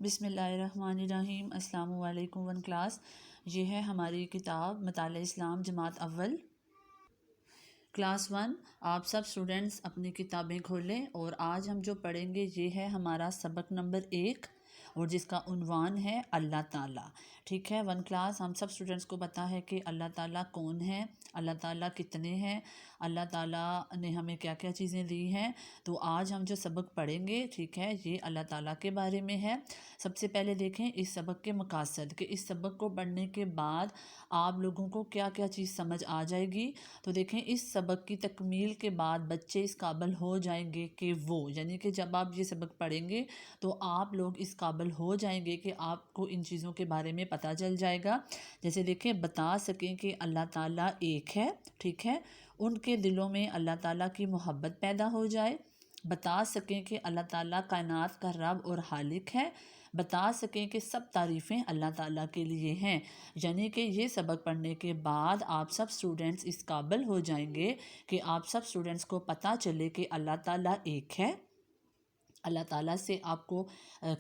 بسم اللہ الرحمن الرحیم۔ السلام علیکم ون کلاس۔ یہ ہے ہماری کتاب مطالعہ اسلام جماعت اول کلاس 1۔ آپ سب اسٹوڈنٹس اپنی کتابیں کھولیں اور آج ہم جو پڑھیں گے یہ ہے ہمارا سبق نمبر 1 اور جس کا عنوان ہے اللہ تعالیٰ۔ ٹھیک ہے ون کلاس، ہم سب اسٹوڈنٹس کو پتہ ہے کہ اللہ تعالیٰ کون ہے، اللہ تعالیٰ کتنے ہیں، اللہ تعالیٰ نے ہمیں کیا کیا چیزیں دی ہیں۔ تو آج ہم جو سبق پڑھیں گے ٹھیک ہے یہ اللہ تعالیٰ کے بارے میں ہے۔ سب سے پہلے دیکھیں اس سبق کے مقاصد کہ اس سبق کو پڑھنے کے بعد آپ لوگوں کو کیا کیا چیز سمجھ آ جائے گی۔ تو دیکھیں اس سبق کی تکمیل کے بعد بچے اس قابل ہو جائیں گے کہ وہ یعنی کہ جب آپ یہ سبق پڑھیں گے تو آپ لوگ اس قابل ہو جائیں گے کہ آپ کو ان چیزوں کے بارے میں پتہ چل جائے گا۔ جیسے دیکھیں بتا سکیں کہ اللہ تعالیٰ ایک ہے، ٹھیک ہے، ان کے دلوں میں اللہ تعالیٰ کی محبت پیدا ہو جائے، بتا سکیں کہ اللہ تعالیٰ کائنات کا رب اور خالق ہے، بتا سکیں کہ سب تعریفیں اللہ تعالیٰ کے لیے ہیں۔ یعنی کہ یہ سبق پڑھنے کے بعد آپ سب اسٹوڈنٹس اس قابل ہو جائیں گے کہ آپ سب اسٹوڈنٹس کو پتہ چلے کہ اللہ تعالیٰ ایک ہے، اللہ تعالیٰ سے آپ کو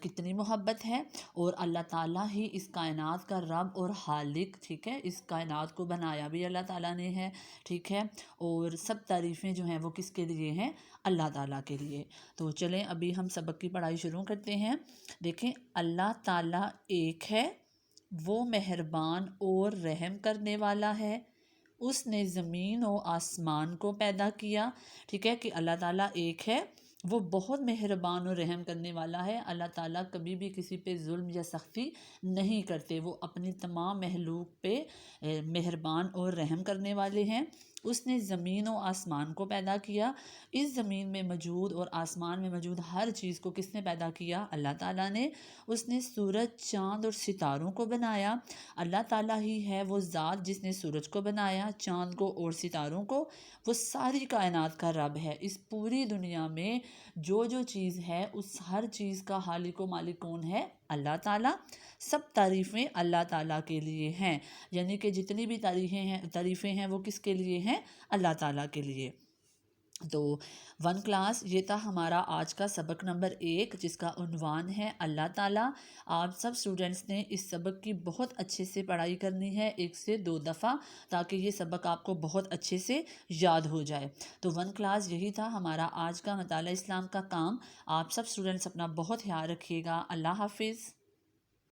کتنی محبت ہے، اور اللہ تعالیٰ ہی اس کائنات کا رب اور خالق، ٹھیک ہے، اس کائنات کو بنایا بھی اللہ تعالیٰ نے ہے، ٹھیک ہے، اور سب تعریفیں جو ہیں وہ کس کے لیے ہیں، اللہ تعالیٰ کے لیے۔ تو چلیں ابھی ہم سبق کی پڑھائی شروع کرتے ہیں۔ دیکھیں اللہ تعالیٰ ایک ہے، وہ مہربان اور رحم کرنے والا ہے، اس نے زمین و آسمان کو پیدا کیا۔ ٹھیک ہے کہ اللہ تعالیٰ ایک ہے، وہ بہت مہربان اور رحم کرنے والا ہے۔ اللہ تعالیٰ کبھی بھی کسی پہ ظلم یا سختی نہیں کرتے، وہ اپنی تمام مخلوق پہ مہربان اور رحم کرنے والے ہیں۔ اس نے زمین و آسمان کو پیدا کیا۔ اس زمین میں موجود اور آسمان میں موجود ہر چیز کو کس نے پیدا کیا؟ اللہ تعالیٰ نے۔ اس نے سورج، چاند اور ستاروں کو بنایا۔ اللہ تعالیٰ ہی ہے وہ ذات جس نے سورج کو بنایا، چاند کو اور ستاروں کو۔ وہ ساری کائنات کا رب ہے۔ اس پوری دنیا میں جو چیز ہے اس ہر چیز کا خالق و مالک کون ہے؟ اللہ تعالیٰ۔ سب تعریفیں اللہ تعالیٰ کے لیے ہیں، یعنی کہ جتنی بھی تعریفیں ہیں وہ کس کے لیے ہیں؟ اللہ تعالیٰ کے لیے۔ تو ون کلاس یہ تھا ہمارا آج کا سبق نمبر 1 جس کا عنوان ہے اللہ تعالیٰ۔ آپ سب اسٹوڈنٹس نے اس سبق کی بہت اچھے سے پڑھائی کرنی ہے 1 سے 2 دفعہ، تاکہ یہ سبق آپ کو بہت اچھے سے یاد ہو جائے۔ تو ون کلاس یہی تھا ہمارا آج کا مطالعہ اسلام کا کام۔ آپ سب اسٹوڈنٹس اپنا بہت خیال رکھیے گا۔ اللہ حافظ۔